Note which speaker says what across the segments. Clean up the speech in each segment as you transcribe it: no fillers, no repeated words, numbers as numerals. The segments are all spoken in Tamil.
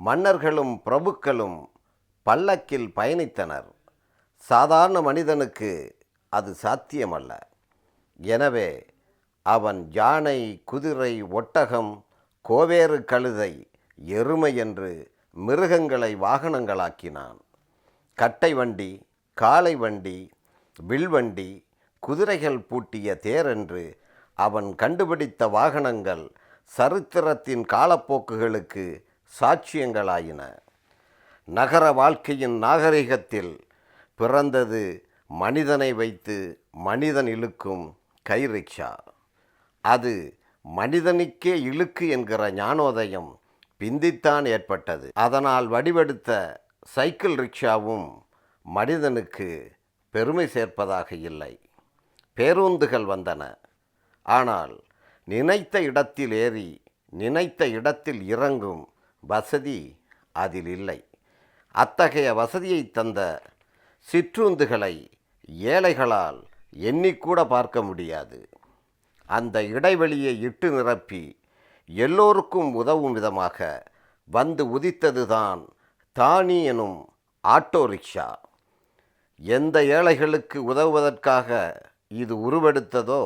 Speaker 1: மன்னர்களும் பிரபுக்களும் பல்லக்கில் பயணித்தனர். சாதாரண மனிதனுக்கு அது சாத்தியமல்ல. எனவே அவன் யானை, குதிரை, ஒட்டகம், கோவேறு கழுதை, எருமை என்று மிருகங்களை வாகனங்களாக்கினான். கட்டை வண்டி, காளை வண்டி, வில்வண்டி, குதிரைகள் பூட்டிய தேரென்று அவன் கண்டுபிடித்த வாகனங்கள் சரித்திரத்தின் காலப்போக்குகளுக்கு சாட்சியங்களாயின. நகர வாழ்க்கையின் நாகரிகத்தில் பிறந்தது மனிதனை வைத்து மனிதன் இழுக்கும் கை ரிக்ஷா. அது மனிதனுக்கே இழுக்கு என்கிற ஞானோதயம் பிந்தித்தான் ஏற்பட்டது. அதனால் வடிவெடுத்த சைக்கிள் ரிக்ஷாவும் மனிதனுக்கு பெருமை சேர்ப்பதாக இல்லை. பேருந்துகள் வந்தன. ஆனால் நினைத்த இடத்தில் ஏறி நினைத்த இடத்தில் இறங்கும் வசதி அதில் இல்லை. அத்தகைய வசதியை தந்த சிற்றுந்துகளை ஏழைகளால் எண்ணிக்கூட பார்க்க முடியாது. அந்த இடைவெளியை இட்டு நிரப்பி எல்லோருக்கும் உதவும் விதமாக வந்து உதித்ததுதான் தானி எனும் ஆட்டோ ரிக்ஷா. எந்த ஏழைகளுக்கு உதவுவதற்காக இது உருவெடுத்ததோ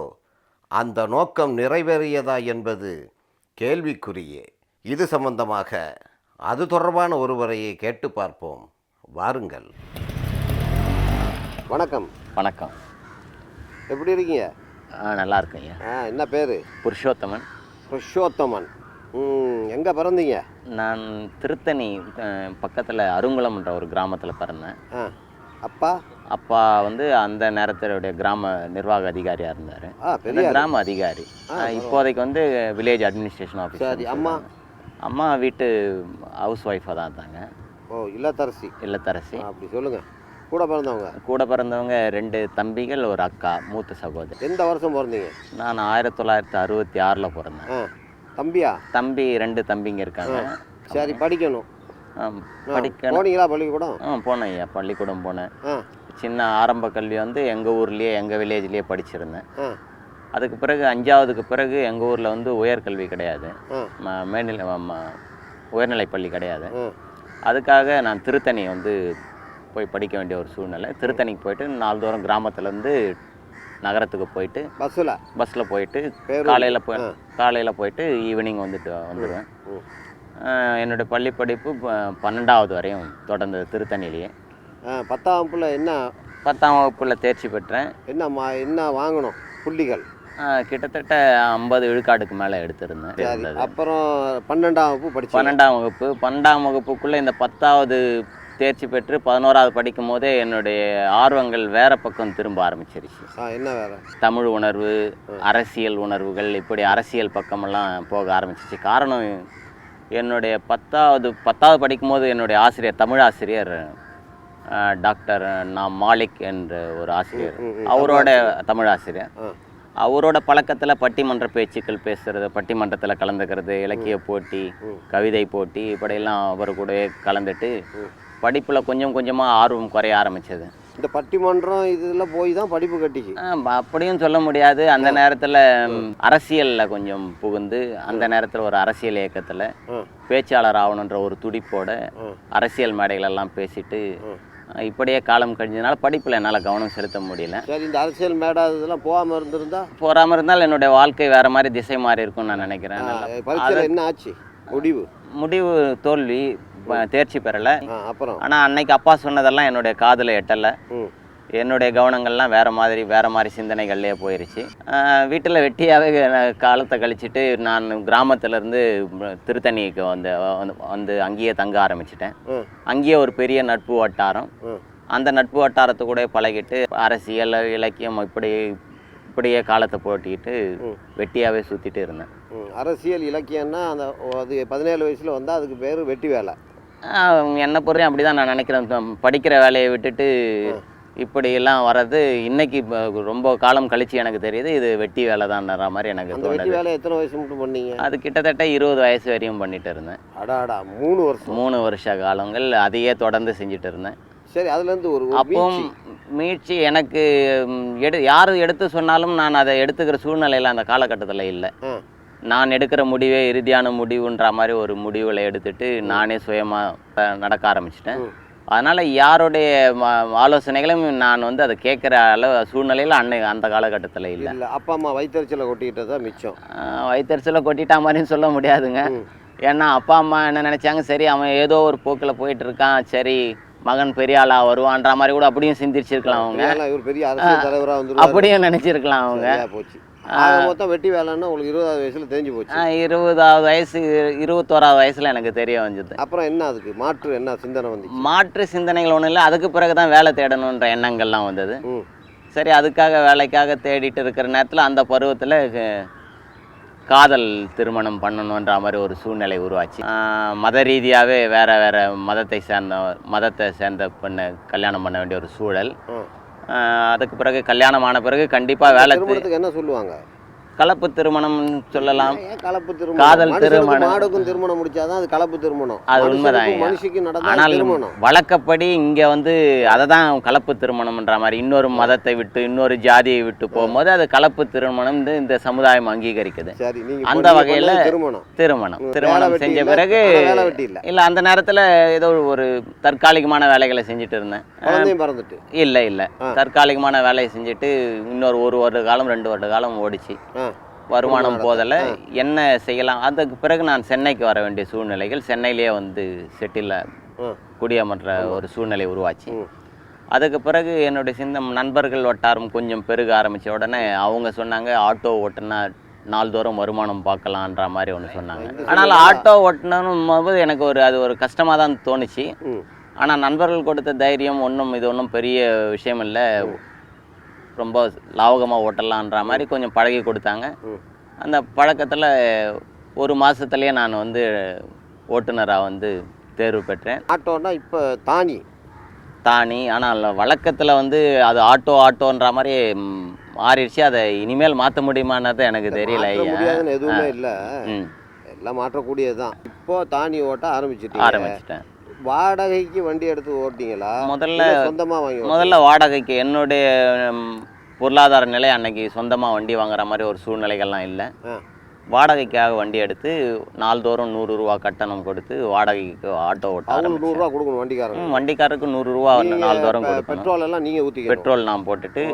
Speaker 1: அந்த நோக்கம் நிறைவேறியதா என்பது கேள்விக்குறியே. இது சம்பந்தமாக அது தொடர்பான ஒருவரையே கேட்டு பார்ப்போம். வாருங்கள். வணக்கம்.
Speaker 2: வணக்கம்.
Speaker 1: எப்படி இருக்கீங்க?
Speaker 2: நல்லா இருக்கேங்க.
Speaker 1: என்ன பேர்?
Speaker 2: புருஷோத்தமன்.
Speaker 1: புருஷோத்தமன். எங்கே பிறந்தீங்க?
Speaker 2: நான் திருத்தணி பக்கத்தில் அருங்குளம்ன்ற ஒரு கிராமத்தில் பிறந்தேன்.
Speaker 1: அப்பா?
Speaker 2: அப்பா வந்து அந்த நேரத்தினுடைய கிராம நிர்வாக அதிகாரியாக இருந்தார். கிராம அதிகாரி. இப்போதைக்கு வந்து வில்லேஜ் அட்மினிஸ்ட்ரேஷன் ஆஃபீஸர்.
Speaker 1: அம்மா?
Speaker 2: அம்மா வீட்டு ஹவுஸ் ஒய்ஃபாக தான் இருந்தாங்க.
Speaker 1: இல்லத்தரசி.
Speaker 2: இல்லத்தரசி.
Speaker 1: அப்படி சொல்லுங்கள். கூட பிறந்தவங்க 2 தம்பிகள், ஒரு அக்கா, மூத்த சகோதரி. எந்த வருஷம் பிறந்தீங்க? நான் 1966 பிறந்தேன். தம்பியா? தம்பி 2 தம்பிங்க இருக்காங்க. சரி, படிக்கணும். போனீங்களா பள்ளிக்கூடம்? போனேன் ஐயா, பள்ளிக்கூடம் போனேன். சின்ன ஆரம்ப கல்வி வந்து எங்கள் ஊர்லேயே, எங்கள் வில்லேஜ்லேயே படிச்சிருந்தேன். அதுக்கு பிறகு 5ஆவதுக்கு பிறகு எங்கள் ஊரில் வந்து உயர்கல்வி கிடையாது, உயர்நிலைப் பள்ளி கிடையாது. அதுக்காக நான் திருத்தணி வந்து போய் படிக்க வேண்டிய ஒரு சூழ்நிலை. திருத்தணிக்கு போயிட்டு நாள்தோறும் கிராமத்துலேருந்து நகரத்துக்கு போயிட்டு பஸ்ஸில் போயிட்டு காலையில் போயிட்டு ஈவினிங் வந்துடுவேன். என்னுடைய பள்ளி படிப்பு 12ஆவது வரையும் தொடர்ந்தது திருத்தணிலேயே. 10ஆம் வகுப்பில்
Speaker 2: 10ஆம் வகுப்பில் தேர்ச்சி பெற்றேன்.
Speaker 1: என்ன வாங்கணும் புள்ளிகள்?
Speaker 2: கிட்டத்தட்ட 50 விழுக்காடுக்கு மேலே எடுத்திருந்தேன்.
Speaker 1: அப்புறம் 12ஆம் வகுப்பு படித்தேன்.
Speaker 2: 12ஆம் வகுப்புக்குள்ளே இந்த 10ஆவது தேர்ச்சி பெற்று 11ஆவது படிக்கும் போதே என்னுடைய ஆர்வங்கள் வேறு பக்கம் திரும்ப ஆரம்பிச்சிருச்சு.
Speaker 1: என்ன வேறு? தமிழ்
Speaker 2: உணர்வு, அரசியல் உணர்வுகள், இப்படி அரசியல் பக்கமெல்லாம் போக ஆரம்பிச்சிச்சு. காரணம், என்னுடைய 10ஆவது படிக்கும்போது என்னுடைய ஆசிரியர், தமிழ் ஆசிரியர் டாக்டர் மாலிக் என்ற ஒரு ஆசிரியர், அவரோட தமிழ் ஆசிரியர், அவரோட பழக்கத்தில் பட்டிமன்ற பேச்சுக்கள் பேசுகிறது, பட்டிமன்றத்தில் கலந்துக்கிறது, இலக்கிய போட்டி, கவிதை போட்டி, இப்படியெல்லாம் அவர் கூட கலந்துட்டு படிப்பில் கொஞ்சம் கொஞ்சமாக ஆர்வம் குறைய ஆரம்பித்தது.
Speaker 1: இந்த பட்டிமன்றம் இதில் போய் தான் படிப்பு கட்டிச்சு
Speaker 2: அப்படியும் சொல்ல முடியாது. அந்த நேரத்தில் அரசியலில் கொஞ்சம் புகுந்து, அந்த நேரத்தில் ஒரு அரசியல் இயக்கத்தில் பேச்சாளர் ஆகணுன்ற ஒரு துடிப்போட அரசியல் மேடைகளெல்லாம் பேசிட்டு இப்படியே காலம் கழிஞ்சதுனால படிப்பில் என்னால் கவனம் செலுத்த முடியல.
Speaker 1: சரி, இந்த அரசியல் மேடை இதெல்லாம்
Speaker 2: போகாமல் இருந்தால் என்னுடைய வாழ்க்கை வேறு மாதிரி திசை மாறி இருக்கும்னு நான் நினைக்கிறேன்.
Speaker 1: என்ன ஆச்சு?
Speaker 2: முடிவு தோல்வி, தேர்ச்சி பெறலை. ஆனால் அன்னைக்கு அப்பா சொன்னதெல்லாம் என்னுடைய காதில் எட்டலை. என்னுடைய கவனங்கள்லாம் வேறு மாதிரி சிந்தனைகள்லேயே போயிடுச்சு. வீட்டில் வெட்டியாகவே காலத்தை கழிச்சிட்டு நான் கிராமத்திலேருந்து திருத்தணிக்கு வந்து அங்கேயே தங்க ஆரம்பிச்சிட்டேன். அங்கேயே ஒரு பெரிய நட்பு வட்டாரம். அந்த நட்பு வட்டாரத்தை கூட பழகிட்டு அரசியல், இலக்கியம் இப்படியே காலத்தை போட்டிக்கிட்டு வெட்டியாகவே சுற்றிட்டு இருந்தேன்.
Speaker 1: அரசியல் இலக்கியம்னா அது 17 வயசில் வந்தால் அதுக்கு பேர் வெட்டி வேலை.
Speaker 2: என்னை பொறுத்தவரையும் அப்படி தான் நான் நினைக்கிறேன். படிக்கிற வேலையை விட்டுட்டு இப்படியெல்லாம் வர்றது இன்னைக்கு ரொம்ப காலம் கழிச்சு எனக்கு தெரியுது, இது வெட்டி வேலை தான்ன்ற மாதிரி எனக்கு தோணுது.
Speaker 1: வெட்டி வேலை எத்தனை வயசு மட்டும் பண்ணீங்க?
Speaker 2: அது கிட்டத்தட்ட 20 வயசு வரையும் பண்ணிட்டு இருந்தேன். 3 வருஷ காலங்கள் அதையே தொடர்ந்து செஞ்சுட்டு இருந்தேன்.
Speaker 1: சரி, அதுலேருந்து
Speaker 2: அப்பவும் மீட்சி எனக்கு யார் எடுத்து சொன்னாலும் நான் அதை எடுத்துக்கிற சூழ்நிலையில் அந்த காலகட்டத்தில் இல்லை. நான் எடுக்கிற முடிவே இறுதியான முடிவுன்ற மாதிரி ஒரு முடிவுகளை எடுத்துட்டு நானே சுயமாக நடக்க ஆரம்பிச்சிட்டேன். அதனால் யாருடைய ஆலோசனைகளும் நான் வந்து அதை கேட்குற அளவு சூழ்நிலையில் அந்த காலகட்டத்தில் இல்லை.
Speaker 1: அப்பா அம்மா வயிற்றுச்சலை கொட்டிக்கிட்டதா மிச்சம்.
Speaker 2: வயிற்றுச்சலை கொட்டிட்டா மாதிரின்னு சொல்ல முடியாதுங்க. ஏன்னா அப்பா அம்மா என்ன நினச்சாங்க, சரி அவன் ஏதோ ஒரு போக்கில் போயிட்டு இருக்கான், சரி மகன் பெரிய ஆளாக வருவான்ற மாதிரி கூட அப்படியும் சிந்திச்சிருக்கலாம் அவங்க.
Speaker 1: பெரிய அரசியல் தலைவராக வந்து
Speaker 2: அப்படியும் நினச்சிருக்கலாம் அவங்க.
Speaker 1: போச்சு மொத்தம் வெட்டி வேலைன்னா உங்களுக்கு 20வது வயசுல தெரிஞ்சு போச்சு.
Speaker 2: 20வது வயசு 21வது வயசுல எனக்கு தெரிய வந்தது.
Speaker 1: அப்புறம் என்ன அதுக்கு மாற்று என்ன சிந்தனை வந்து?
Speaker 2: மாற்று சிந்தனைகள் ஒன்றும் இல்லை. அதுக்கு பிறகு தான் வேலை தேடணுன்ற எண்ணங்கள்லாம் வந்தது. சரி, அதுக்காக வேலைக்காக தேடிட்டு இருக்கிற நேரத்தில் அந்த பருவத்தில் காதல் திருமணம் பண்ணணுன்ற மாதிரி ஒரு சூழ்நிலை உருவாச்சு. மத ரீதியாகவே வேற மதத்தை சேர்ந்த பெண்ணை கல்யாணம் பண்ண வேண்டிய ஒரு சூழல். அதுக்கு பிறகு கல்யாணம் ஆன பிறகு கண்டிப்பாக வேலை
Speaker 1: என்ன சொல்லுவாங்க?
Speaker 2: கலப்பு திருமணம் சொல்லலாம்.
Speaker 1: கலப்பு திருமணம்,
Speaker 2: காதல் திருமணம்.
Speaker 1: மாடுக்கும் திருமணம் முடிச்சாதான் அது கலப்பு திருமணம்.
Speaker 2: அது உண்மைதான்.
Speaker 1: மனுஷிக்கு நடந்த
Speaker 2: ஆனால்
Speaker 1: திருமணம்
Speaker 2: வழக்கப்படி இங்க வந்து அதை தான் கலப்பு திருமணம்ன்ற மாதிரி இன்னொரு மதத்தை விட்டு இன்னொரு ஜாதியை விட்டு போகும்போது அது கலப்பு திருமணம் இந்த சமுதாயம் அங்கீகரிக்குது. அந்த வகையில திருமணம் செஞ்ச பிறகு இல்ல அந்த நேரத்துல ஏதோ ஒரு தற்காலிகமான வேலைகளை செஞ்சுட்டு இருந்தேன். இல்ல தற்காலிகமான வேலையை செஞ்சுட்டு இன்னொரு 1 வருட காலம் 2 வருட காலம் ஓடிச்சு. வருமானம் போதலை, என்ன செய்யலாம். அதுக்கு பிறகு நான் சென்னைக்கு வர வேண்டிய சூழ்நிலைகள், சென்னையிலேயே வந்து செட்டில் குடியமர்ற ஒரு சூழ்நிலை உருவாச்சு. அதுக்கு பிறகு என்னுடைய நண்பர்கள் வட்டாரம் கொஞ்சம் பெருக ஆரம்பித்த உடனே அவங்க சொன்னாங்க, ஆட்டோ ஓட்டுனா நாள்தோறும் வருமானம் பார்க்கலான்ற மாதிரி ஒன்று சொன்னாங்க. ஆனால் ஆட்டோ ஓட்டணும் போது எனக்கு அது ஒரு கஷ்டமாக தான் தோணுச்சு. ஆனால் நண்பர்கள் கொடுத்த தைரியம் இது ஒன்றும் பெரிய விஷயம் இல்லை, ரொம்ப லாவகமாக ஓட்டலான்ற மாதிரி கொஞ்சம் பழகி கொடுத்தாங்க. அந்த பழக்கத்தில் 1 மாதத்துலேயே நான் வந்து ஓட்டுநராக வந்து தேர்வு பெற்றேன்.
Speaker 1: ஆட்டோன்னா இப்போ தானி, ஆனால் வழக்கத்தில் வந்து அது ஆட்டோன்ற மாதிரி மாறிடுச்சு. அதை இனிமேல் மாற்ற முடியுமானது எனக்கு தெரியல. எதுவுமே இல்லை, எல்லாம் மாற்றக்கூடியதுதான். இப்போ தானி ஓட்ட ஆரம்பிச்சிட்டேன். வாடகைக்கு வண்டி எடுத்து ஓட்டிங்களா?
Speaker 2: முதல்ல வாடகைக்கு. என்னுடைய பொருளாதார நிலை அன்னைக்கு சொந்தமாக வண்டி வாங்குற மாதிரி ஒரு சூழ்நிலைகள்லாம் இல்லை. வாடகைக்காக வண்டி எடுத்து நாள்தோறும் 100 ரூபா கட்டணம் கொடுத்து வாடகைக்கு ஆட்டோ ஓட்ட ஆரம்பிச்சேன்.
Speaker 1: 100 ரூபா கொடுக்கணும்
Speaker 2: வண்டிக்காரருக்கு 100 ரூபா நாள்தோறும் கொடுக்கணும்.
Speaker 1: பெட்ரோல் எல்லாம் நீங்கள் ஊற்றிக்க?
Speaker 2: பெட்ரோல் நான் போட்டுட்டு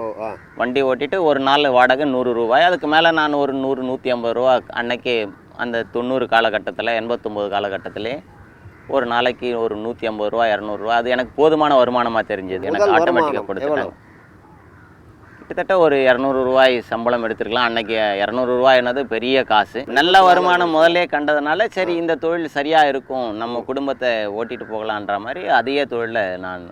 Speaker 2: வண்டி ஓட்டிட்டு ஒரு நாள் வாடகை 100 ரூபாய். அதுக்கு மேலே நான் ஒரு 100-150 ரூபா அன்னைக்கு அந்த 90 காலகட்டத்தில் 89 காலகட்டத்திலே ஒரு நாளைக்கு ஒரு 150 ரூபா 200 ரூபா அது எனக்கு போதுமான வருமானமாக தெரிஞ்சது. எனக்கு ஆட்டோமேட்டிக்காக கொடுத்துட்டாங்க. கிட்டத்தட்ட ஒரு 200 ரூபாய் சம்பளம் எடுத்துருக்கலாம். அன்னைக்கு 200 ரூபாய் என்னது பெரிய காசு. நல்ல வருமானம் முதல்ல கண்டதுனால சரி இந்த தொழில் சரியாக இருக்கும், நம்ம குடும்பத்தை ஓட்டிட்டு போகலான்ற மாதிரி அதே தொழிலில் நான்.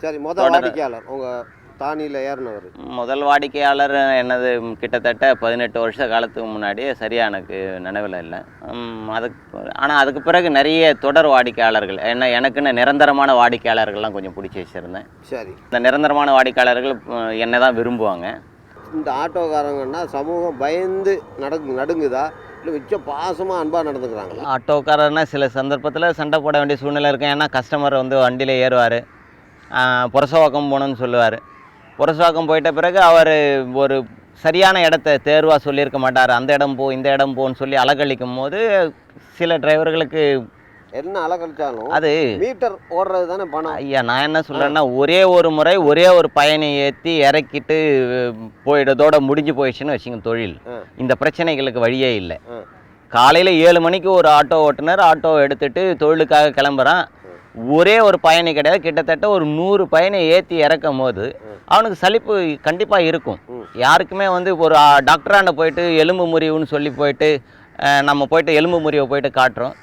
Speaker 1: சரி, முதல் வாடிக்கையாளர் உங்கள் தானியில் ஏறினவர்?
Speaker 2: முதல் வாடிக்கையாளர் என்னது கிட்டத்தட்ட 18 வருஷ காலத்துக்கு முன்னாடியே, சரியாக எனக்கு நினைவில் இல்லை. அதுக்கு பிறகு நிறைய தொடர் வாடிக்கையாளர்கள், எனக்குன்னு நிரந்தரமான வாடிக்கையாளர்கள்லாம் கொஞ்சம் பிடிச்சி வச்சுருந்தேன்.
Speaker 1: சரி,
Speaker 2: இந்த நிரந்தரமான வாடிக்கையாளர்கள் என்னை தான் விரும்புவாங்க.
Speaker 1: இந்த ஆட்டோக்காரங்கன்னா சமூகம் பயந்து நடுங்குதா இல்லை மிச்சம் பாசமாக அன்பாக நடந்துக்கிறாங்களா?
Speaker 2: ஆட்டோக்காரர்னா சில சந்தர்ப்பத்தில் சண்டை போட வேண்டிய சூழ்நிலை இருக்கும். ஏன்னா கஸ்டமர் வந்து வண்டியில் ஏறுவார், புரசவாக்கம் போகணுன்னு சொல்லுவார். புரசவாக்கம் போயிட்ட பிறகு அவர் ஒரு சரியான இடத்த தேர்வாக சொல்லியிருக்க மாட்டார். அந்த இடம் இந்த இடம் போன்னு சொல்லி அலக்கழிக்கும் போது சில டிரைவர்களுக்கு
Speaker 1: என்ன அலக்கழிச்சாலும்
Speaker 2: அது
Speaker 1: மீட்டர் ஓடுறது தானே பணம்.
Speaker 2: ஐயா, நான் என்ன சொல்கிறேன்னா, ஒரே ஒரு முறை ஒரே ஒரு பயனை ஏற்றி இறக்கிட்டு போயிடத்தோட முடிஞ்சு போயிடுச்சுன்னு வச்சுங்க தொழில். இந்த பிரச்சனைகளுக்கு வழியே இல்லை. காலையில் 7 மணிக்கு ஒரு ஆட்டோ ஓட்டுநர் ஆட்டோ எடுத்துகிட்டு தொழிலுக்காக கிளம்புறான். ஒரே ஒரு பயணி கிடையாது, கிட்டத்தட்ட ஒரு 100 பயனை ஏற்றி இறக்கும் போது அவனுக்கு சலிப்பு கண்டிப்பாக இருக்கும். யாருக்குமே வந்து ஒரு டாக்டராண்ட போயிட்டு எலும்பு முறிவுன்னு சொல்லி போயிட்டு நம்ம போயிட்டு எலும்பு முறிவை போயிட்டு காட்டுறோம்.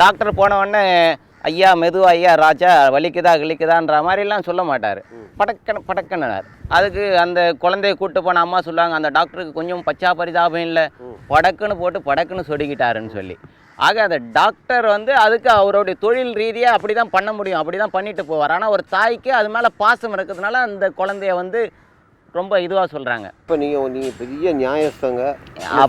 Speaker 2: டாக்டர் போனவுடனே ஐயா மெதுவா, ஐயா ராஜா வலிக்குதா கிளிக்குதான்ற மாதிரிலாம் சொல்ல மாட்டார். படக்கன்னார். அதுக்கு அந்த குழந்தைய கூப்பிட்டு போன அம்மா சொல்லுவாங்க, அந்த டாக்டருக்கு கொஞ்சம் பச்சா பரிதாபம் இல்லை, படக்குன்னு போட்டு படக்குன்னு சொடிக்கிட்டாருன்னு சொல்லி. ஆக அந்த டாக்டர் வந்து அதுக்கு அவருடைய தொழில் ரீதியாக அப்படி தான் பண்ண முடியும், அப்படி தான் பண்ணிட்டு போவார். ஆனால் ஒரு தாய்க்கு அது மேலே பாசம் இருக்கிறதுனால அந்த குழந்தைய வந்து ரொம்ப இதுவாக சொல்கிறாங்க.
Speaker 1: இப்போ நீங்கள் பெரிய நியாயஸ்தங்க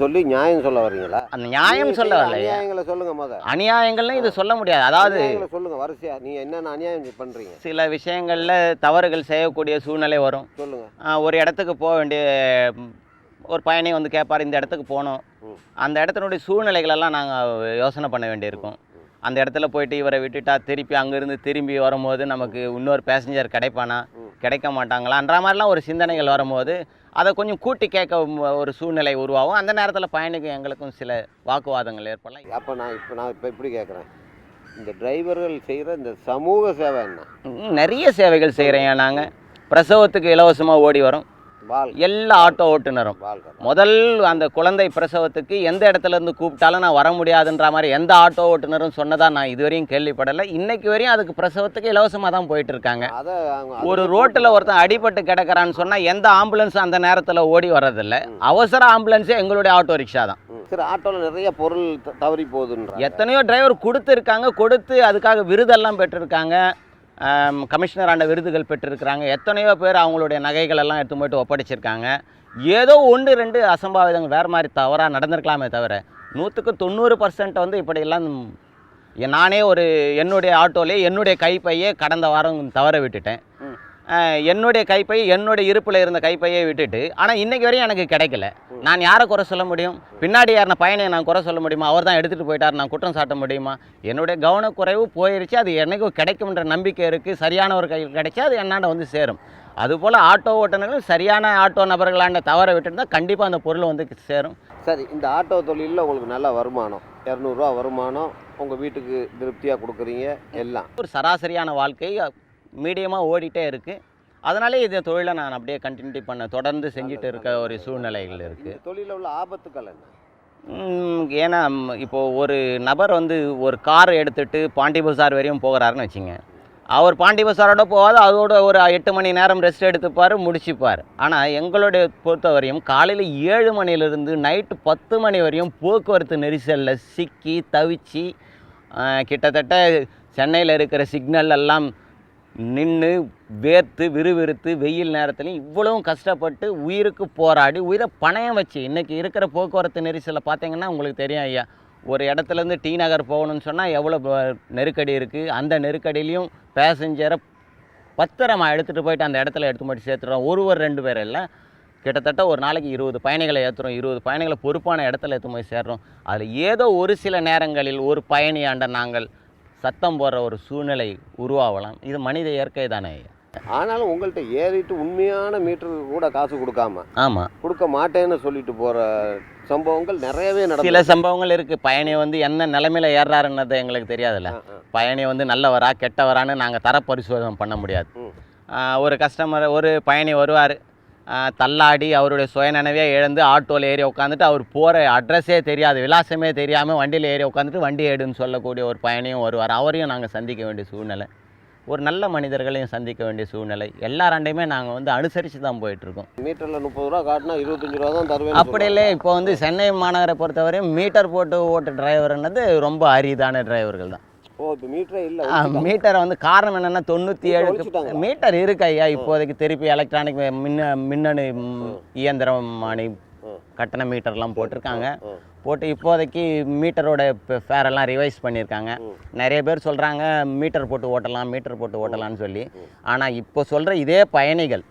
Speaker 1: சொல்லி நியாயம் சொல்ல வர்றீங்களா?
Speaker 2: அந்த நியாயம் சொல்ல வரல,
Speaker 1: அநியாயங்களை சொல்லுங்க.
Speaker 2: அநியாயங்கள்லாம் இது சொல்ல முடியாது. அதாவது
Speaker 1: சொல்லுங்க வரிசையா நீங்கள் என்னென்ன அநியாயம் பண்ணுறீங்க.
Speaker 2: சில விஷயங்களில் தவறுகள் செய்யக்கூடிய சூழ்நிலை வரும்.
Speaker 1: சொல்லுங்க.
Speaker 2: ஒரு இடத்துக்கு போக வேண்டிய ஒரு பயணி வந்து கேட்பார், இந்த இடத்துக்கு போகணும், அந்த இடத்தினுடைய சூழ்நிலைகளெல்லாம் நாங்கள் யோசனை பண்ண வேண்டியிருக்கும். அந்த இடத்துல போயிட்டு இவரை விட்டுட்டா திருப்பி அங்கேருந்து திரும்பி வரும்போது நமக்கு இன்னொரு பேசஞ்சர் கிடைப்பானா, கிடைக்க மாட்டாங்களான்ற மாதிரிலாம் ஒரு சிந்தனைகள் வரும்போது அதை கொஞ்சம் கூட்டி கேட்க ஒரு சூழ்நிலை உருவாகும். அந்த நேரத்தில் பயணிக்கு எங்களுக்கும் சில வாக்குவாதங்கள் ஏற்படலாம்.
Speaker 3: அப்போ நான் இப்படி கேட்குறேன், இந்த டிரைவர்கள் செய்கிற இந்த சமூக சேவை என்ன?
Speaker 2: நிறைய சேவைகள் செய்கிறேன். நாங்கள் பிரசவத்துக்கு இலவசமாக ஓடி வரோம் எல்லா ஆட்டோ ஓட்டுநரும். முதல் அந்த குழந்தை பிரசவத்துக்கு எந்த இடத்துல இருந்து கூப்பிட்டாலும் நான் வர முடியாதுன்ற மாதிரி எந்த ஆட்டோ ஓட்டுநரும் சொன்னதா நான் இதுவரையும் கேள்விப்படலை. இன்னைக்கு வரையும் அதுக்கு பிரசவத்துக்கு இலவசமாக தான் போயிட்டு இருக்காங்க. ஒரு ரோட்டில் ஒருத்தன் அடிபட்டு கிடக்கிறான்னு சொன்னால் எந்த ஆம்புலன்ஸும் அந்த நேரத்தில் ஓடி வர்றதில்லை. அவசர ஆம்புலன்ஸே எங்களுடைய ஆட்டோ ரிக்ஷா தான்.
Speaker 3: சரி, ஆட்டோவில் நிறைய பொருள் தவறி போகுதுன்ற
Speaker 2: எத்தனையோ டிரைவர் கொடுத்துருக்காங்க, கொடுத்து அதுக்காக விருதெல்லாம் பெற்றிருக்காங்க, கமிஷனர் ஆண்ட விருதுகள் பெற்றிருக்கிறாங்க. எத்தனையோ பேர் அவங்களுடைய நகைகள் எல்லாம் எடுத்து போய்ட்டு ஒப்படைச்சிருக்காங்க. ஏதோ 1-2 அசம்பாவிதங்கள் வேறு மாதிரி தவறாக நடந்திருக்கலாமே தவிர 100% வந்து இப்படியெல்லாம் நானே என்னுடைய ஆட்டோலே என்னுடைய கைப்பையே கடந்த வாரம் தவற விட்டுட்டேன். என்னுடைய கைப்பை என்னுடைய இருப்பில் இருந்த கைப்பையை விட்டுட்டு, ஆனால் இன்றைக்கி வரையும் எனக்கு கிடைக்கல. நான் யாரை குறை சொல்ல முடியும்? பின்னாடி யாருன பையனை நான் குறை சொல்ல முடியுமா? அவர் தான் எடுத்துகிட்டு போயிட்டார், நான் குற்றம் சாட்ட முடியுமா? என்னுடைய கவனக்குறைவு போயிடுச்சு. அது என்னைக்கும் கிடைக்கும்ன்ற நம்பிக்கை இருக்குது. சரியான ஒரு கையில் கிடைச்சா அது என்னாண்ட வந்து சேரும். அதுபோல் ஆட்டோ ஓட்டுநர்கள் சரியான ஆட்டோ நபர்களாண்ட தவற விட்டுருந்தால் கண்டிப்பாக அந்த பொருள் வந்து சேரும்.
Speaker 3: சரி, இந்த ஆட்டோ தொழிலில் உங்களுக்கு நல்ல வருமானம், 200 ரூபா வருமானம், உங்கள் வீட்டுக்கு திருப்தியாக கொடுக்குறீங்க எல்லாம்.
Speaker 2: ஒரு சராசரியான வாழ்க்கை மீடியமாக ஓடிட்டே இருக்குது. அதனாலே இந்த தொழிலை நான் அப்படியே கண்டினியூ தொடர்ந்து செஞ்சுட்டு இருக்க ஒரு சூழ்நிலைகள் இருக்குது.
Speaker 3: தொழிலில் உள்ள ஆபத்துக்கள் என்ன?
Speaker 2: ஏன்னா இப்போது ஒரு நபர் வந்து ஒரு கார் எடுத்துகிட்டு பாண்டி பஜார் வரையும் போகிறாருன்னு வச்சுங்க. அவர் பாண்டி பஜாரோட போகாது, அதோட ஒரு 8 மணி நேரம் ரெஸ்ட் எடுத்துப்பார், முடிச்சுப்பார். ஆனால் எங்களுடைய பொறுத்தவரையும் காலையில் 7 மணிலேருந்து நைட்டு 10 மணி வரையும் போக்குவரத்து நெரிசலில் சிக்கி தவிச்சு கிட்டத்தட்ட சென்னையில் இருக்கிற சிக்னல் எல்லாம் நின்று வேர்த்து விறுவிறுத்து வெயில் நேரத்துலையும் இவ்வளவும் கஷ்டப்பட்டு உயிருக்கு போராடி உயிரை பணயம் வச்சு இன்றைக்கி இருக்கிற போக்குவரத்து நெரிசலில் பார்த்தீங்கன்னா உங்களுக்கு தெரியும் ஐயா, ஒரு இடத்துலேருந்து டி நகர் போகணுன்னு சொன்னால் எவ்வளோ நெருக்கடி இருக்குது. அந்த நெருக்கடியிலையும் பேசஞ்சரை பத்திரமா எடுத்துகிட்டு போயிட்டு அந்த இடத்துல எடுத்து போய்ட்டு சேர்த்துறோம். 1-2 பேர் இல்லை, கிட்டத்தட்ட ஒரு நாளைக்கு 20 பயணிகளை ஏற்றுறோம். 20 பயணிகளை பொறுப்பான இடத்துல எடுத்து போய் சேர்றோம். அதில் ஏதோ ஒரு சில நேரங்களில் ஒரு பயணியாண்ட நாங்கள் சத்தம் போடுற ஒரு சூழ்நிலை உருவாகலாம். இது மனித இயற்கை தானே.
Speaker 3: ஆனாலும் உங்கள்கிட்ட ஏறிட்டு உண்மையான மீட்டருக்கு கூட காசு கொடுக்காம,
Speaker 2: ஆமாம்,
Speaker 3: கொடுக்க மாட்டேன்னு சொல்லிட்டு போகிற சம்பவங்கள் நிறையவே நடக்கும்.
Speaker 2: சில சம்பவங்கள் இருக்குது. பயணி வந்து என்ன நிலைமையில் ஏறுறாருன்னது எங்களுக்கு தெரியாதுல்ல. பயணி வந்து நல்லவரா கெட்டவரான்னு நாங்கள் தர பரிசோதனை பண்ண முடியாது. ஒரு பயணி வருவார், தள்ளாடி அவருடைய சுயநினைவே இழந்து ஆட்டோவில் ஏறி உட்காந்துட்டு அவர் போகிற அட்ரஸே தெரியாது, விலாசமே தெரியாமல் வண்டியில் ஏறி உட்காந்துட்டு வண்டி ஏடுன்னு சொல்லக்கூடிய ஒரு பயணியும் வருவார். அவரையும் நாங்கள் சந்திக்க வேண்டிய சூழ்நிலை, ஒரு நல்ல மனிதர்களையும் சந்திக்க வேண்டிய சூழ்நிலை. எல்லாராண்டையுமே நாங்கள் வந்து அனுசரித்து தான் போயிட்டுருக்கோம்.
Speaker 3: மீட்டரில் 30 ரூபா காட்டினா 25 ரூபா தான் தருவேன்.
Speaker 2: அப்படி இல்லை. இப்போ வந்து சென்னை மாநகரை பொறுத்தவரையும் மீட்டர் போட்டு ஓட்டு டிரைவர்ன்றது ரொம்ப அரிதான டிரைவர்கள் தான்.
Speaker 3: இப்போ மீட்டரே இல்லை.
Speaker 2: மீட்டரை வந்து காரணம் என்னென்னா 97 மீட்டர் இருக்கு ஐயா. இப்போதைக்கு திருப்பி எலக்ட்ரானிக் மின்னணு இயந்திரமானி கட்டண மீட்டர்லாம் போட்டிருக்காங்க. போட்டு இப்போதைக்கு மீட்டரோட ஃபேரெல்லாம் ரிவைஸ் பண்ணியிருக்காங்க. நிறைய பேர் சொல்கிறாங்க மீட்டர் போட்டு ஓட்டலாம்னு சொல்லி. ஆனால் இப்போ சொல்கிற இதே பயணிகள்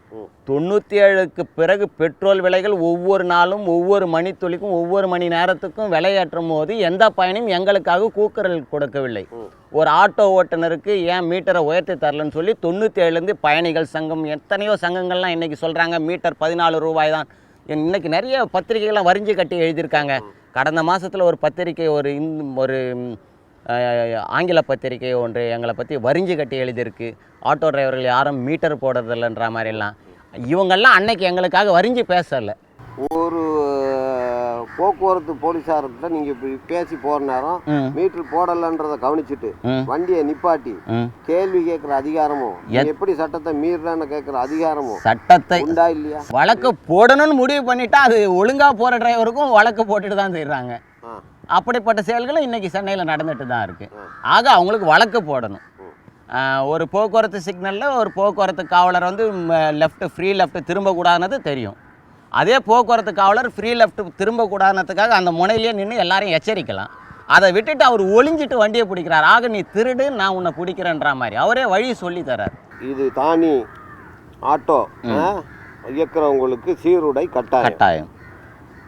Speaker 2: 97க்கு பிறகு பெட்ரோல் விலைகள் ஒவ்வொரு நாளும் ஒவ்வொரு மணித்துளிக்கும் ஒவ்வொரு மணி நேரத்துக்கும் விலையேற்றும் போது எந்த பயணியும் எங்களுக்காக கூக்குரல் கொடுக்கவில்லை. ஒரு ஆட்டோ ஓட்டுநருக்கு ஏன் மீட்டரை உயர்த்தி தரலன்னு சொல்லி 97லேருந்து பயணிகள் சங்கம் எத்தனையோ சங்கங்கள்லாம் இன்றைக்கி சொல்கிறாங்க மீட்டர் 14 ரூபாய் தான். இன்றைக்கி நிறைய பத்திரிகைகள்லாம் வரிஞ்சு கட்டி எழுதியிருக்காங்க. கடந்த மாதத்தில் ஒரு பத்திரிகை ஒரு ஆங்கில பத்திரிகை ஒன்று எங்களை பற்றி வரிஞ்சு கட்டி எழுதியிருக்கு. ஆட்டோ டிரைவர்கள் யாரும் மீட்டர் போடுறதில்லைன்ற மாதிரிலாம். இவங்கெல்லாம் அன்னைக்கு எங்களுக்காக வரிஞ்சு பேசலை.
Speaker 3: ஒரு போக்குவரத்து போலீஸார்கிட்ட நீங்கள் இப்படி பேசி போகிற நேரம் மீட்டர் போடலைன்றதை கவனிச்சுட்டு வண்டியை நிப்பாட்டி கேள்வி கேட்குற அதிகாரமும், எப்படி சட்டத்தை மீறலான்னு கேட்குற அதிகாரமும்
Speaker 2: சட்டத்தை
Speaker 3: உண்டா இல்லையா?
Speaker 2: வழக்கு போடணும்னு முடிவு பண்ணிட்டா அது ஒழுங்காக போகிற டிரைவருக்கும் வழக்கு போட்டுட்டு தான் செய்கிறாங்க. அப்படிப்பட்ட செயல்களும் இன்றைக்கி சென்னையில் நடந்துட்டு தான் இருக்குது. ஆக அவங்களுக்கு வழக்கு போடணும். ஒரு போக்குவரத்து சிக்னலில் ஒரு போக்குவரத்து காவலர் வந்து ஃப்ரீ லெஃப்ட் திரும்பக்கூடாதுனது தெரியும். அதே போக்குவரத்து காவலர் ஃப்ரீ லெஃப்ட் திரும்பக்கூடாதுனதுக்காக அந்த முனையிலேயே நின்று எல்லாரையும் எச்சரிக்கலாம். அதை விட்டுட்டு அவர் ஒளிஞ்சிட்டு வண்டியை பிடிக்கிறார். ஆக நீ திருடு, நான் உன்னை பிடிக்கிறேன்ற மாதிரி அவரே வழி சொல்லி தர்றார்.
Speaker 3: இது தானி ஆட்டோ இயக்குறவங்களுக்கு சீருடை கட்டாயம்.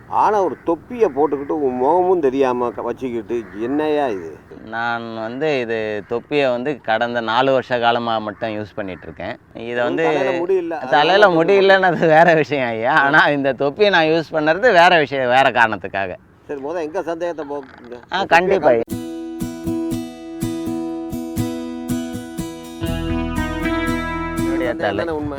Speaker 3: ஆனால் ஒரு தொப்பியை போட்டுக்கிட்டு உன் முகமும் தெரியாமல் வச்சுக்கிட்டு என்னையா இது?
Speaker 2: நான் வந்து இது தொப்பியை வந்து கடந்த 4 வருஷ காலமாக மட்டும் யூஸ் பண்ணிட்டு இருக்கேன். இதை வந்து தலையில் முடியலன்னு அது வேற விஷயம் ஐயா. ஆனால் இந்த தொப்பியை நான் யூஸ் பண்ணுறது வேற விஷயம், வேற காரணத்துக்காக.
Speaker 3: சரி, முதல் எங்க சந்தேகத்தை போக்குங்க.
Speaker 2: கண்டிப்பாக.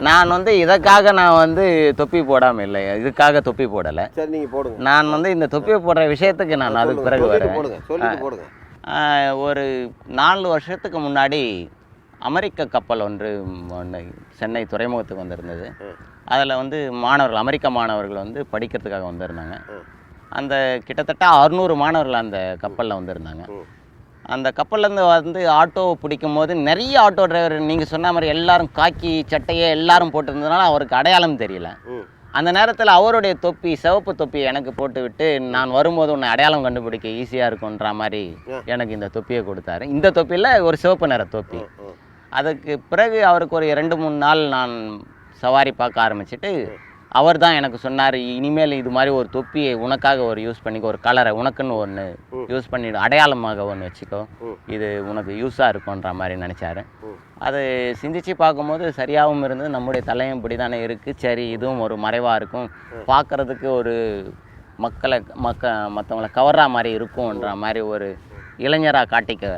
Speaker 2: நான் வந்து இதற்காக நான் வந்து தொப்பி போடாமல் இல்லை, இதுக்காக தொப்பி போடலை.
Speaker 3: சரி, நீங்கள் போடுங்க.
Speaker 2: நான் வந்து இந்த தொப்பியை போடுற விஷயத்துக்கு நான் அதுக்கு பிறகு வரேன்.
Speaker 3: போடுங்க.
Speaker 2: ஒரு 4 வருஷத்துக்கு முன்னாடி அமெரிக்க கப்பல் ஒன்று சென்னை துறைமுகத்துக்கு வந்திருந்தது. அதில் வந்து மாணவர்கள், அமெரிக்க மாணவர்கள் வந்து படிக்கிறதுக்காக வந்திருந்தாங்க. அந்த கிட்டத்தட்ட 600 மாணவர்கள் அந்த கப்பலில் வந்திருந்தாங்க. அந்த கப்பல்லேருந்து வந்து ஆட்டோ பிடிக்கும் போது நிறைய ஆட்டோ டிரைவர் நீங்கள் சொன்ன மாதிரி எல்லாரும் காக்கி சட்டையை எல்லாரும் போட்டிருந்ததுனால அவருக்கு அடையாளம் தெரியல. அந்த நேரத்தில் அவருடைய தொப்பி, சிவப்பு தொப்பி எனக்கு போட்டு விட்டு நான் வரும்போது உன்னை அடையாளம் கண்டுபிடிக்க ஈஸியாக இருக்குன்ற மாதிரி எனக்கு இந்த தொப்பியை கொடுத்தாரு. இந்த தொப்பியில் ஒரு சிவப்பு நிற தொப்பி. அதுக்கு பிறகு அவருக்கு ஒரு 2-3 நாள் நான் சவாரி பார்க்க ஆரம்பிச்சுட்டு அவர் தான் எனக்கு சொன்னார், இனிமேல் இது மாதிரி ஒரு தொப்பியை உனக்காக ஒரு யூஸ் பண்ணிக்கோ, ஒரு கலரை உனக்குன்னு ஒன்று யூஸ் பண்ணிவிடு, அடையாளமாக ஒன்று வச்சுக்கோ, இது உனக்கு யூஸாக இருக்குன்ற மாதிரி நினச்சாரு. அது சிந்திச்சு பார்க்கும்போது சரியாகவும் இருந்தது. நம்முடைய தலையும் இப்படி தானே இருக்குது, சரி இதுவும் ஒரு மறைவாக இருக்கும், பார்க்குறதுக்கு ஒரு மற்றவங்களை கவர்ற மாதிரி இருக்கும்ன்ற மாதிரி ஒரு இளைஞராக காட்டிக்க,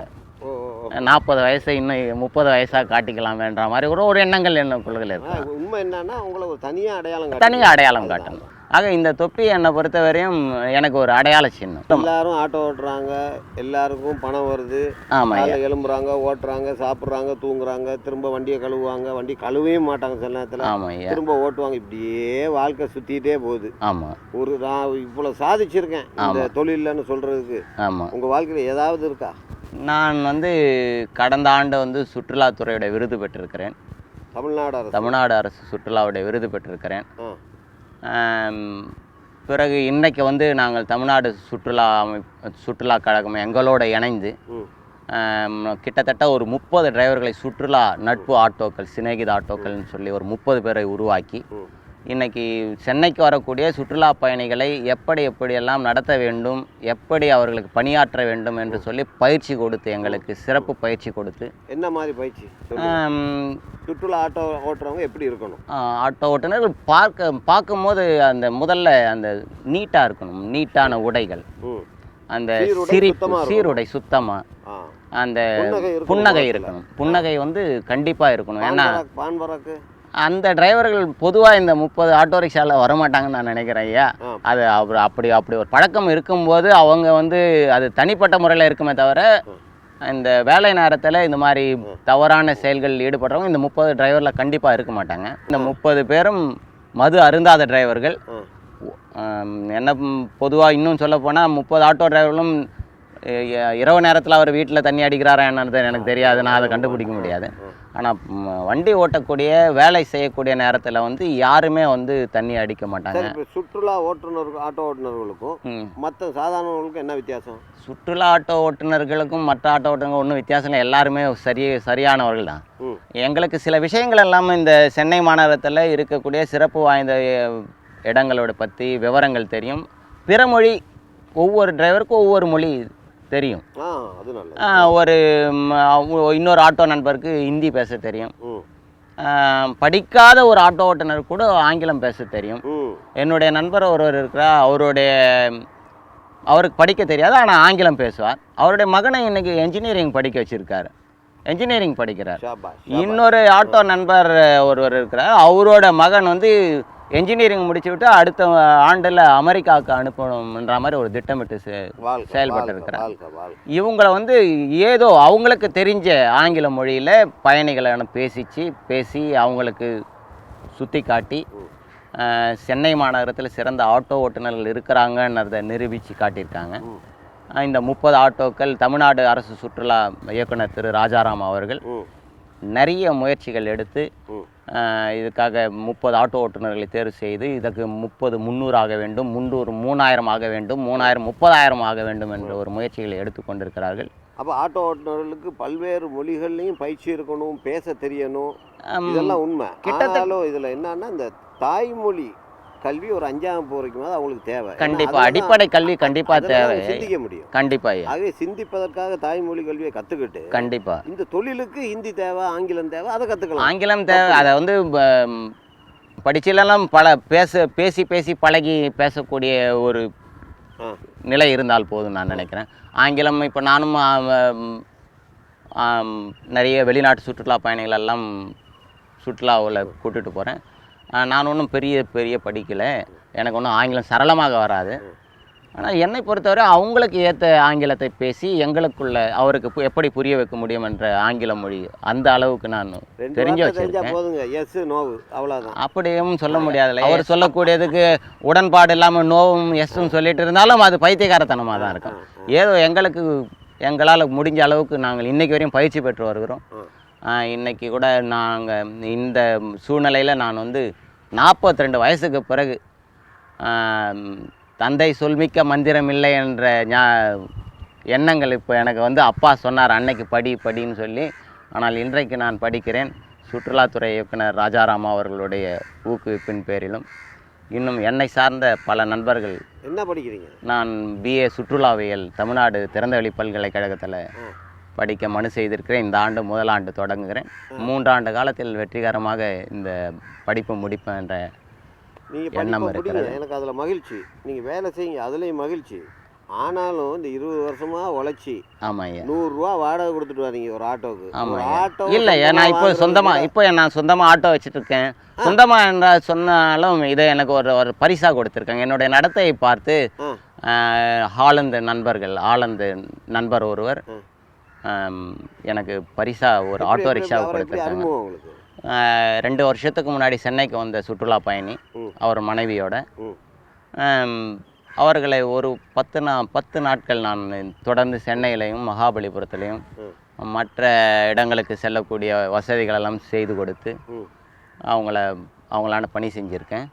Speaker 2: 40 வயசை இன்னும் 30 வயசாக காட்டிக்கலாமேன்ற மாதிரி ஒரு எண்ணங்கள் எனக்குள்ள இருக்கு.
Speaker 3: உண்மை என்னன்னா உங்களை ஒரு தனியாக
Speaker 2: அடையாளம் காட்டணும். ஆக இந்த தொப்பி என்னை பொறுத்தவரையும் எனக்கு ஒரு அடையாள சின்னம்.
Speaker 3: எல்லாரும் ஆட்டோ ஓட்டுறாங்க, எல்லாருக்கும் பணம் வருது, எழும்புறாங்க, ஓட்டுறாங்க, சாப்பிட்றாங்க, தூங்குறாங்க, திரும்ப வண்டியை கழுவுவாங்க, வண்டி கழுவவே மாட்டாங்க சில நேரத்தில், திரும்ப ஓட்டுவாங்க. இப்படியே வாழ்க்கை சுற்றிட்டே போகுது.
Speaker 2: ஆமாம்,
Speaker 3: ஒரு நான் இவ்வளோ சாதிச்சிருக்கேன் இந்த தொழில்னு சொல்கிறதுக்கு.
Speaker 2: ஆமாம்,
Speaker 3: உங்கள் வாழ்க்கையில் ஏதாவது இருக்கா?
Speaker 2: நான் வந்து கடந்த ஆண்டு வந்து சுற்றுலாத்துறையோட விருது பெற்றிருக்கிறேன். தமிழ்நாடு அரசு சுற்றுலாவுடைய விருது பெற்றிருக்கிறேன். பிறகு இன்றைக்கு வந்து நாங்கள் தமிழ்நாடு சுற்றுலா கழகம் எங்களோட இணைந்து கிட்டத்தட்ட ஒரு 30 டிரைவர்களை சுற்றுலா நட்பு ஆட்டோக்கள், சிநேகித ஆட்டோக்கள்னு சொல்லி ஒரு 30 பேரை உருவாக்கி இன்றைக்கி சென்னைக்கு வரக்கூடிய சுற்றுலா பயணிகளை எப்படியெல்லாம் நடத்த வேண்டும், எப்படி அவர்களுக்கு பணியாற்ற வேண்டும் என்று சொல்லி பயிற்சி கொடுத்து, எங்களுக்கு சிறப்பு பயிற்சி கொடுத்து.
Speaker 3: என்ன மாதிரி பயிற்சி? சுற்றுலா ஆட்டோ ஓட்டுறவங்க எப்படி இருக்கணும்?
Speaker 2: ஆட்டோ ஓட்டுநர்கள் பார்க்கும்போது அந்த முதல்ல அந்த நீட்டாக இருக்கணும், நீட்டான உடைகள், அந்த சீருடை சுத்தமாக, அந்த புன்னகை இருக்கணும். புன்னகை வந்து கண்டிப்பாக இருக்கணும். ஏன்னா அந்த டிரைவர்கள் பொதுவாக இந்த 30 ஆட்டோ ரிக்ஷாவில் வரமாட்டாங்கன்னு நான் நினைக்கிறேன் ஐயா. அது அப்படி ஒரு பழக்கம் இருக்கும்போது அவங்க வந்து அது தனிப்பட்ட முறையில் இருக்குமே தவிர இந்த வேலை நேரத்தில் இந்த மாதிரி தவறான செயல்களில் ஈடுபடுறவங்க இந்த 30 டிரைவரில் கண்டிப்பாக இருக்க மாட்டாங்க. இந்த 30 பேரும் மது அருந்தாத டிரைவர்கள். என்ன பொதுவாக இன்னும் சொல்ல போனால் 30 ஆட்டோ டிரைவர்களும் இரவு நேரத்தில் அவர் வீட்டில் தண்ணி அடிக்கிறாரா என்னது எனக்கு தெரியாது, நான் அதை கண்டுபிடிக்க முடியாது. ஆனால் வண்டி ஓட்டக்கூடிய வேலை செய்யக்கூடிய நேரத்தில் வந்து யாருமே வந்து தண்ணி அடிக்க மாட்டாங்க.
Speaker 3: சுற்றுலா ஓட்டுநர்கள், ஆட்டோ ஓட்டுநர்களுக்கும் மற்ற சாதாரணவர்களுக்கும் என்ன வித்தியாசம்?
Speaker 2: சுற்றுலா ஆட்டோ ஓட்டுநர்களுக்கும் மற்ற ஆட்டோ ஓட்டுநர்கள் ஒன்றும் வித்தியாசம் இல்லை, எல்லாருமே சரியானவர்கள் தான். எங்களுக்கு சில விஷயங்கள் எல்லாம் இந்த சென்னை மாநகரத்தில் இருக்கக்கூடிய சிறப்பு வாய்ந்த இடங்களோட பற்றி விவரங்கள் தெரியும். பிற மொழி, ஒவ்வொரு டிரைவருக்கும் ஒவ்வொரு மொழி தெரியும். ஒரு இன்னொரு ஆட்டோ நண்பருக்கு ஹிந்தி பேச தெரியும். படிக்காத ஒரு ஆட்டோ ஓட்டுநர் கூட ஆங்கிலம் பேச தெரியும். என்னுடைய நண்பர் ஒருவர் இருக்கிறார், அவருக்கு படிக்க தெரியாது, ஆனால் ஆங்கிலம் பேசுவார். அவருடைய மகனை இன்னைக்கு என்ஜினியரிங் படிக்க வச்சிருக்காரு, என்ஜினியரிங் படிக்கிறார். இன்னொரு ஆட்டோ நண்பர் ஒருவர் இருக்கிறார், அவரோட மகன் வந்து என்ஜினியரிங் முடிச்சு விட்டு அடுத்த ஆண்டில் அமெரிக்காவுக்கு அனுப்பணும்ன்ற மாதிரி ஒரு திட்டமிட்டு செயல்பட்டு இருக்கிறார். இவங்களை வந்து ஏதோ அவங்களுக்கு தெரிஞ்ச ஆங்கில மொழியில் பயணிகளை பேசி அவங்களுக்கு சுற்றி காட்டி சென்னை மாநகரத்தில் சிறந்த ஆட்டோ ஓட்டுநர்கள் இருக்கிறாங்கன்றதை நிரூபித்து காட்டியிருக்காங்க. இந்த 30 ஆட்டோக்கள் தமிழ்நாடு அரசு சுற்றுலா இயக்குனர் திரு ராஜாராம் அவர்கள் நிறைய முயற்சிகள் எடுத்து இதுக்காக 30 ஆட்டோ ஓட்டுநர்களை தேர்வு செய்து இதற்கு 30 300 ஆக வேண்டும், 300 3000 ஆக வேண்டும், 3000 30,000 ஆக வேண்டும் என்ற ஒரு முயற்சிகளை எடுத்துக்கொண்டிருக்கிறார்கள்.
Speaker 3: அப்போ ஆட்டோ ஓட்டுநர்களுக்கு பல்வேறு மொழிகள்லையும் பயிற்சி இருக்கணும், பேச தெரியணும், இதெல்லாம் உண்மை. கிட்டத்தட்ட இதில் என்னன்னா இந்த தாய்மொழி கல்வி ஒரு 5ஆம் வகுப்பு வரைக்கும் அவங்களுக்கு தேவை.
Speaker 2: கண்டிப்பாக அடிப்படை கல்வி கண்டிப்பாக தேவை.
Speaker 3: சிந்திக்க முடியும்.
Speaker 2: கண்டிப்பாக.
Speaker 3: ஆகவே சிந்திப்பதற்காக தாய்மொழி கல்வியை கற்றுக்கிட்டு
Speaker 2: கண்டிப்பாக
Speaker 3: இந்த தொழிலுக்கு ஹிந்தி தேவை, ஆங்கிலம் தேவை, அதை கற்றுக்கலாம்.
Speaker 2: ஆங்கிலம் தேவை. அதை வந்து படிச்சிலெல்லாம் பேசி பேசி பழகி பேசக்கூடிய ஒரு நிலை இருந்தால் போதும் நான் நினைக்கிறேன். ஆங்கிலம் இப்போ நானும் நிறைய வெளிநாட்டு சுற்றுலா பயணிகள் எல்லாம் சுற்றுலாவில் கூட்டிகிட்டு போகிறேன். நான் ஒன்றும் பெரிய படிக்கலை, எனக்கு ஒன்றும் ஆங்கிலம் சரளமாக வராது. ஆனால் என்னை பொறுத்தவரை அவங்களுக்கு ஏற்ற ஆங்கிலத்தை பேசி எங்களுக்குள்ள அவருக்கு எப்படி புரிய வைக்க முடியும் என்ற ஆங்கில மொழி அந்த அளவுக்கு நான் தெரிஞ்சு வச்சிருக்கேன். அப்படியும் சொல்ல முடியாதுல்ல. அவர் சொல்லக்கூடியதுக்கு உடன்பாடு இல்லாமல் நோவும் எஸ்ஸும் சொல்லிட்டு இருந்தாலும் அது பைத்தியக்காரத்தனமாக தான் இருக்கும். ஏதோ எங்களால் முடிஞ்ச அளவுக்கு நாங்கள் இன்றைக்கு வரையும் பயிற்சி பெற்று வருகிறோம். இன்றைக்கி கூட நாங்கள் இந்த சூழ்நிலையில் நான் வந்து 42 வயசுக்கு பிறகு தந்தை சொல்மிக்க மந்திரம் இல்லை என்ற எண்ணங்கள் இப்போ எனக்கு வந்து அப்பா சொன்னார் அன்னைக்கு படின்னு சொல்லி. ஆனால் இன்றைக்கு நான் படிக்கிறேன். சுற்றுலாத்துறை இயக்குனர் ராஜாராம் அவர்களுடைய ஊக்குவிப்பின் பேரிலும் இன்னும் என்னை சார்ந்த பல நண்பர்கள்.
Speaker 3: என்ன படிக்கிறீங்க? நான்
Speaker 2: BA சுற்றுலாவியல் தமிழ்நாடு திறந்தவெளி பல்கலைக்கழகத்தில் படிக்க மனு செய்திருக்கிறேன். இந்த ஆண்டு முதல் ஆண்டு தொடங்குகிறேன். 3 ஆண்டு காலத்தில் வெற்றிகரமாக இந்த படிப்பு முடிப்பேன் என்ற எண்ணம் இருக்கிறது.
Speaker 3: எனக்கு அதில் மகிழ்ச்சி. நீங்கள் வேலை செய்யுங்க, அதுலேயும் மகிழ்ச்சி. ஆனாலும் இந்த 20 வருஷமாக உழைச்சி
Speaker 2: ஆமாய்யா
Speaker 3: 100 ரூபா வாடகை கொடுத்துட்டு வரீங்க ஒரு ஆட்டோவுக்கு.
Speaker 2: ஆட்டோ இல்லை, நான் நான் சொந்தமாக ஆட்டோ வச்சுட்டு இருக்கேன். சொந்தமாக என்ற சொன்னாலும் இதை எனக்கு ஒரு பரிசாக கொடுத்துருக்காங்க. என்னுடைய நடத்தையை பார்த்து ஹாலந்து நண்பர் ஒருவர் எனக்கு பரிசாக ஒரு ஆட்டோ ரிக்ஷாவை கொடுத்துருக்காங்க. 2 வருஷத்துக்கு முன்னாடி சென்னைக்கு வந்த சுற்றுலா பயணி அவர் மனைவியோட அவர்களை ஒரு 10 நாட்கள் நான் தொடர்ந்து சென்னையிலையும் மகாபலிபுரத்துலேயும் மற்ற இடங்களுக்கு செல்லக்கூடிய வசதிகளெல்லாம் செய்து கொடுத்து அவங்களான பணி செஞ்சுருக்கேன்.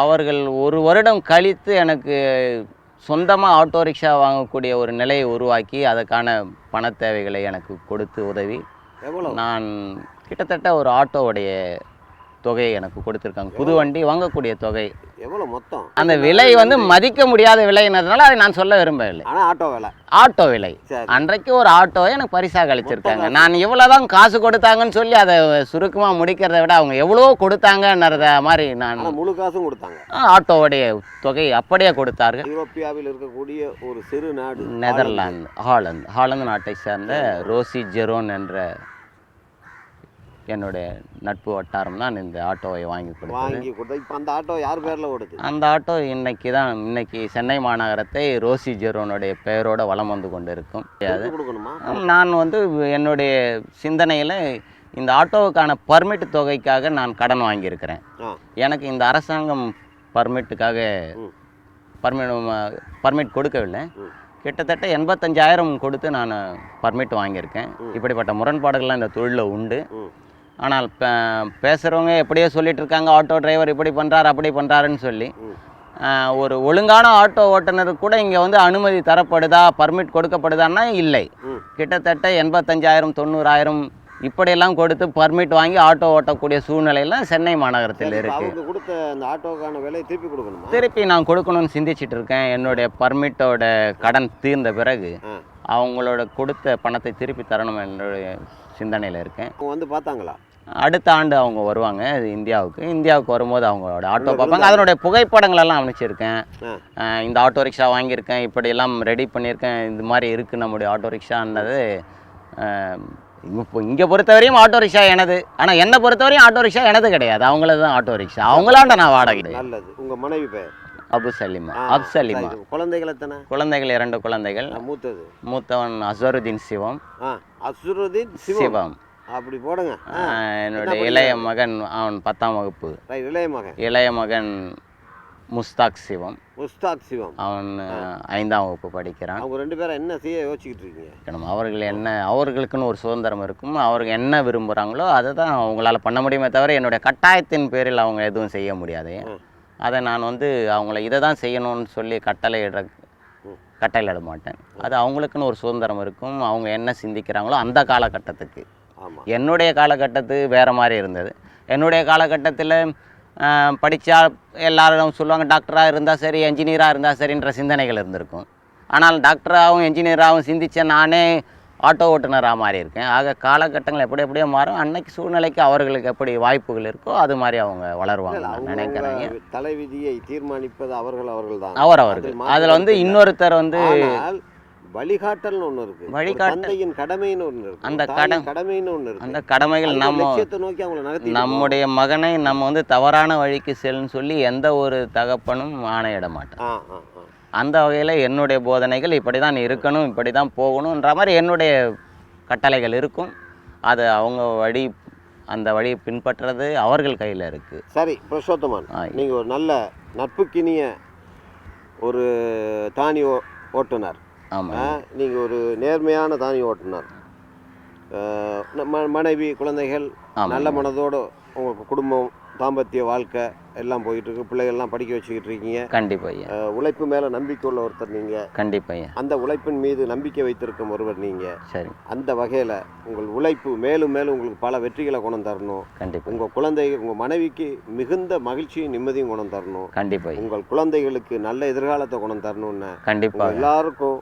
Speaker 2: அவர்கள் 1 வருடம் கழித்து எனக்கு சொந்தமாக ஆட்டோ ரிக்ஷா வாங்கக்கூடிய ஒரு நிலையை உருவாக்கி அதுக்கான பண தேவைகளை எனக்கு கொடுத்து உதவி நான் கிட்டத்தட்ட ஒரு ஆட்டோவுடைய தொகையை எனக்கு கொடுத்துருக்காங்க. புது வண்டி வாங்கக்கூடிய தொகை
Speaker 3: எவ்வளோ மொத்தம்?
Speaker 2: அந்த விலை வந்து மதிக்க முடியாத விலைன்றதுனால அதை நான் சொல்ல விரும்பவில்லை. ஆட்டோ விலை அன்றைக்கு ஒரு ஆட்டோவை எனக்கு பரிசாக அளிச்சிருக்காங்க. நான் இவ்வளோதான் காசு கொடுத்தாங்கன்னு சொல்லி அதை சுருக்கமாக முடிக்கிறத விட அவங்க எவ்வளோ கொடுத்தாங்கன்றத மாதிரி நான்
Speaker 3: முழு காசும் கொடுத்தாங்க.
Speaker 2: ஆட்டோவுடைய தொகை அப்படியே கொடுத்தார்கள்.
Speaker 3: யூரோப்பியாவில் இருக்கக்கூடிய ஒரு சிறு நாடு
Speaker 2: நெதர்லாந்து ஹாலந்து நாட்டை சேர்ந்த ரோசி ஜெரோன் என்ற என்னுடைய நட்பு வட்டாரம் தான் இந்த ஆட்டோவை வாங்கி கொடுத்தது.
Speaker 3: இப்போ அந்த ஆட்டோ யார் பேரில் ஓடுது?
Speaker 2: அந்த ஆட்டோ இன்னைக்கு சென்னை மாநகரத்தை ரோசி ஜெரோனுடைய பெயரோட வலம் வந்து கொண்டு இருக்கும். நான் வந்து என்னுடைய சிந்தனையில் இந்த ஆட்டோவுக்கான பர்மிட் தொகைக்காக நான் கடன் வாங்கியிருக்கிறேன். எனக்கு இந்த அரசாங்கம் பர்மிட் கொடுக்கவில்லை. கிட்டத்தட்ட 85,000 கொடுத்து நான் பர்மிட் வாங்கியிருக்கேன். இப்படிப்பட்ட முரண்பாடுகள்லாம் இந்த தொழிலில் உண்டு. ஆனால் பேசுகிறவங்க எப்படியோ சொல்லிட்டு இருக்காங்க, ஆட்டோ டிரைவர் இப்படி பண்ணுறாரு அப்படி பண்ணுறாருன்னு சொல்லி. ஒரு ஒழுங்கான ஆட்டோ ஓட்டுநருக்கு கூட இங்கே வந்து அனுமதி தரப்படுதா, பர்மிட் கொடுக்கப்படுதான்னா இல்லை. கிட்டத்தட்ட 85,000 90,000 இப்படியெல்லாம் கொடுத்து பர்மிட் வாங்கி ஆட்டோ ஓட்டக்கூடிய சூழ்நிலையெல்லாம் சென்னை மாநகரத்தில் இருக்குது. திருப்பி நான் கொடுக்கணும்னு சிந்திச்சுட்டு இருக்கேன். என்னுடைய பர்மிட்டோட கடன் தீர்ந்த பிறகு அவங்களோட கொடுத்த பணத்தை திருப்பி தரணும் என்னுடைய சிந்தனையில் இருக்கேன்.
Speaker 3: வந்து பார்த்தாங்களா?
Speaker 2: அடுத்த ஆண்டு அவங்க வருவாங்க இந்தியாவுக்கு வரும்போது அவங்களோட ஆட்டோ பார்ப்பாங்க. அதனுடைய புகைப்படங்களெல்லாம் அனுப்பிச்சிருக்கேன். இந்த ஆட்டோ ரிக்ஷா வாங்கியிருக்கேன், இப்படியெல்லாம் ரெடி பண்ணியிருக்கேன், இந்த மாதிரி இருக்குது நம்முடைய ஆட்டோ ரிக்ஷான்றது. இப்போ இங்கே பொறுத்தவரையும் ஆட்டோ ரிக்ஷா எனது. ஆனால் என்னை பொறுத்தவரையும் ஆட்டோ ரிக்ஷா எனது கிடையாது, அவங்களது தான் ஆட்டோ ரிக்ஷா. அவங்களாண்ட நான் வாடகை.
Speaker 3: நல்லது. உங்கள் மனைவி பேர்?
Speaker 2: அப்சலிமா.
Speaker 3: குழந்தைகள் எத்தனை?
Speaker 2: குழந்தைகள் 2 குழந்தைகள். மூத்தவன் அசருதீன் சிவம். சிவம்
Speaker 3: அப்படி போடுங்க.
Speaker 2: என்னுடைய இளைய மகன் அவன் 10ஆம் வகுப்பு. இளைய மகன் முஸ்தாக் சிவம். அவன் 5ஆம் வகுப்பு படிக்கிறான்.
Speaker 3: அவங்க 2 பேரும் என்ன செய்ய யோசிச்சுக்கிட்டு இருக்கீங்க?
Speaker 2: அவர்களுக்குன்னு ஒரு சுதந்திரம் இருக்கும். அவர்கள் என்ன விரும்புகிறாங்களோ அதை தான் அவங்களால பண்ண முடியுமே தவிர என்னுடைய கட்டாயத்தின் பேரில் அவங்க எதுவும் செய்ய முடியாது. அதை நான் வந்து அவங்கள இதை தான் செய்யணும்னு சொல்லி கட்டளையிட மாட்டேன். அது அவங்களுக்குன்னு ஒரு சுதந்திரம் இருக்கும். அவங்க என்ன சிந்திக்கிறாங்களோ அந்த காலகட்டத்துக்கு. என்னுடைய காலகட்டத்துக்கு வேறு மாதிரி இருந்தது. என்னுடைய காலகட்டத்தில் படித்தா எல்லாரும் சொல்லுவாங்க டாக்டராக இருந்தால் சரி என்ஜினியராக இருந்தால் சரின்ற சிந்தனைகள் இருந்திருக்கும். ஆனால் டாக்டராகவும் என்ஜினியராகவும் சிந்தித்த நானே ஆட்டோ ஓட்டுநராக மாறி இருக்கேன். ஆக காலகட்டங்கள் எப்படியோ மாறும். அன்னைக்கு சூழ்நிலைக்கு அவர்களுக்கு எப்படி வாய்ப்புகள் இருக்கோ அது மாதிரி அவங்க வளருவாங்க நினைக்கிறாங்க.
Speaker 3: தலைவிதியை தீர்மானிப்பது அவர்கள் தான்.
Speaker 2: அவர்கள் அதில் வந்து இன்னொருத்தர் வந்து
Speaker 3: வழிகாட்டல்னு ஒன்று இருக்கு, வழிகாட்டல் கடமைன்னு ஒன்று இருக்கு, அந்த கடமைன்னு ஒன்று இருக்கு. அந்த
Speaker 2: கடமைகள் நம்ம
Speaker 3: நோக்கி அவங்களை நகர்த்தி
Speaker 2: நம்முடைய மகனை நம்ம வந்து தவறான வழிக்கு செல்லுன்னு சொல்லி எந்த ஒரு தகப்பனும் ஆணையிட மாட்டான். அந்த வகையில் என்னுடைய போதனைகள் இப்படி தான் இருக்கணும், இப்படி தான் போகணுன்ற மாதிரி என்னுடைய கட்டளைகள் இருக்கும். அது அவங்க வழி, அந்த வழியை பின்பற்றுறது அவர்கள் கையில் இருக்குது.
Speaker 3: சரி புருஷோத்தமன், நீங்கள் ஒரு நல்ல நட்புக்கினிய ஒரு தானி ஓட்டுநர்.
Speaker 2: ஆமாம்,
Speaker 3: நீங்கள் ஒரு நேர்மையான தானி ஓட்டுநர். மனைவி குழந்தைகள் நல்ல மனதோடு உங்கள் குடும்பம் தாம்பத்திய வாழ்க்கை எல்லாம் போயிட்டு இருக்கு, பிள்ளைகள்லாம் படிக்க வச்சுக்கிட்டு இருக்கீங்க.
Speaker 2: கண்டிப்பாக.
Speaker 3: உழைப்பு மேலே நம்பிக்கை உள்ள ஒருத்தர் நீங்கள்.
Speaker 2: கண்டிப்பாக.
Speaker 3: அந்த உழைப்பின் மீது நம்பிக்கை வைத்திருக்கும் ஒருவர் நீங்கள்.
Speaker 2: சரி.
Speaker 3: அந்த வகையில் உங்கள் உழைப்பு மேலும் மேலும் உங்களுக்கு பல வெற்றிகளை கொண்டு தரணும்.
Speaker 2: கண்டிப்பாக.
Speaker 3: உங்கள் குழந்தைகள், உங்கள் மனைவிக்கு மிகுந்த மகிழ்ச்சியும் நிம்மதியும் கொண்டு தரணும்.
Speaker 2: கண்டிப்பாக.
Speaker 3: உங்கள் குழந்தைகளுக்கு நல்ல எதிர்காலத்தை கொண்டு தரணும்னு
Speaker 2: கண்டிப்பாக
Speaker 3: எல்லாருக்கும்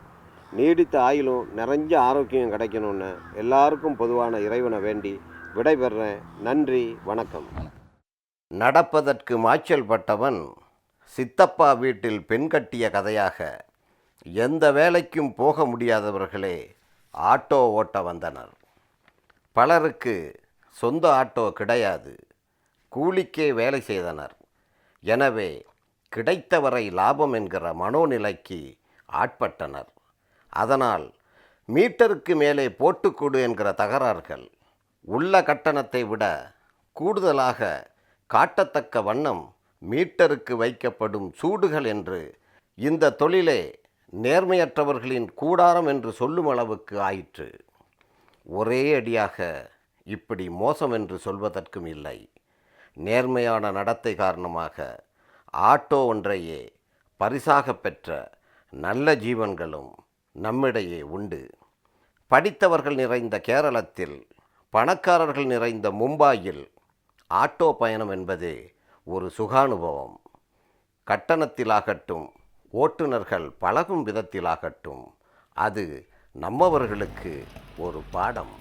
Speaker 3: நீடித்த ஆயுளும் நிறைஞ்ச ஆரோக்கியம் கிடைக்கணும்னு எல்லாருக்கும் பொதுவான இறைவனை வேண்டி விடைபெறேன். நன்றி, வணக்கம். நடப்பதற்கு மாய்ச்சல் பட்டவன் சித்தப்பா வீட்டில் பெண் கட்டிய கதையாக எந்த வேலைக்கும் போக முடியாதவர்களே ஆட்டோ ஓட்ட வந்தனர். பலருக்கு சொந்த ஆட்டோ கிடையாது, கூலிக்கே வேலை செய்தனர். எனவே கிடைத்தவரை லாபம் என்கிற மனோநிலைக்கு ஆட்பட்டனர். அதனால் மீட்டருக்கு மேலே போட்டுக்கொடு என்கிற தகராறுகள், உள்ள கட்டணத்தை விட கூடுதலாக காட்டத்தக்க வண்ணம் மீட்டருக்கு வைக்கப்படும் சூடுகள் என்று இந்த தொழிலே நேர்மையற்றவர்களின் கூடாரம் என்று சொல்லும் அளவுக்கு ஆயிற்று. ஒரே அடியாக இப்படி மோசம் என்று சொல்வதற்கும் இல்லை. நேர்மையான நடத்தை காரணமாக ஆட்டோ ஒன்றையே பரிசாக பெற்ற நல்ல ஜீவன்களும் நம்மிடையே உண்டு. படித்தவர்கள் நிறைந்த கேரளத்தில், பணக்காரர்கள் நிறைந்த மும்பாயில் ஆட்டோ பயணம் என்பதே ஒரு சுகானுபவம். கட்டணத்திலாகட்டும், ஓட்டுநர்கள் பழகும் விதத்திலாகட்டும், அது நம்மவர்களுக்கு ஒரு பாடம்.